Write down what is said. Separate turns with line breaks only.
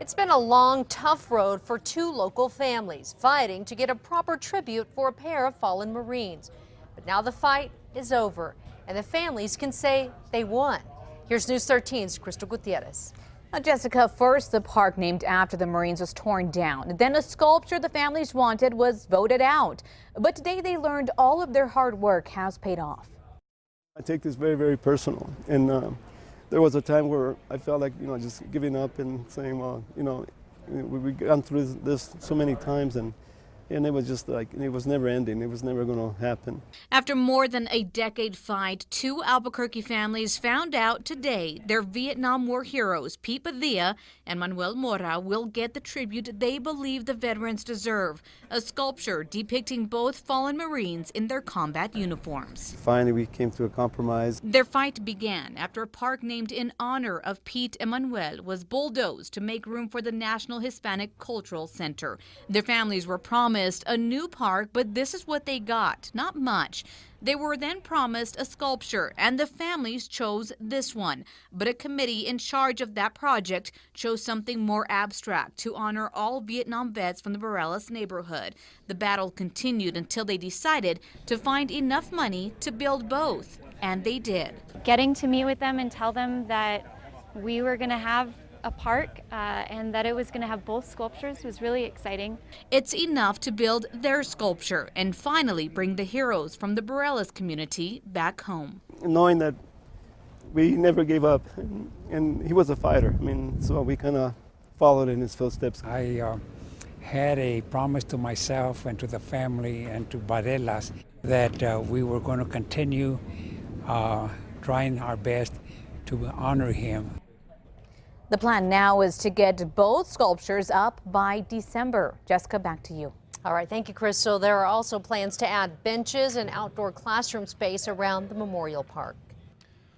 It's been a long, tough road for two local families fighting to get a proper tribute for a pair of fallen Marines. But now the fight is over, and the families can say they won. Here's News 13's Crystal Gutierrez.
Now, Jessica, first the park named after the Marines was torn down. Then a sculpture the families wanted was voted out. But today they learned all of their hard work has paid off.
I take this very, very personal. And there was a time where I felt like, just giving up and saying, well, we've gone through this so many times, and it was just like, it was never ending. It was never going to happen.
After more than a decade fight, two Albuquerque families found out today their Vietnam War heroes, Pete Padilla and Manuel Mora, will get the tribute they believe the veterans deserve, a sculpture depicting both fallen Marines in their combat uniforms.
Finally, we came to a compromise.
Their fight began after a park named in honor of Pete and Manuel was bulldozed to make room for the National Hispanic Cultural Center. Their families were promised a new park, but this is what they got, not much. They were then promised a sculpture, and the families chose this one. But a committee in charge of that project chose something more abstract to honor all Vietnam vets from the Bareilles neighborhood. The battle continued until they decided to find enough money to build both, and they did.
Getting to meet with them and tell them that we were going to have a park and that it was going to have both sculptures was really exciting.
It's enough to build their sculpture and finally bring the heroes from the Bareilles community back home.
Knowing that we never gave up, and he was a fighter, so we kind of followed in his footsteps.
I had a promise to myself and to the family and to Bareilles that we were going to continue trying our best to honor him.
The plan now is to get both sculptures up by December. Jessica, back to you.
All right, thank you, Crystal. There are also plans to add benches and outdoor classroom space around the memorial park.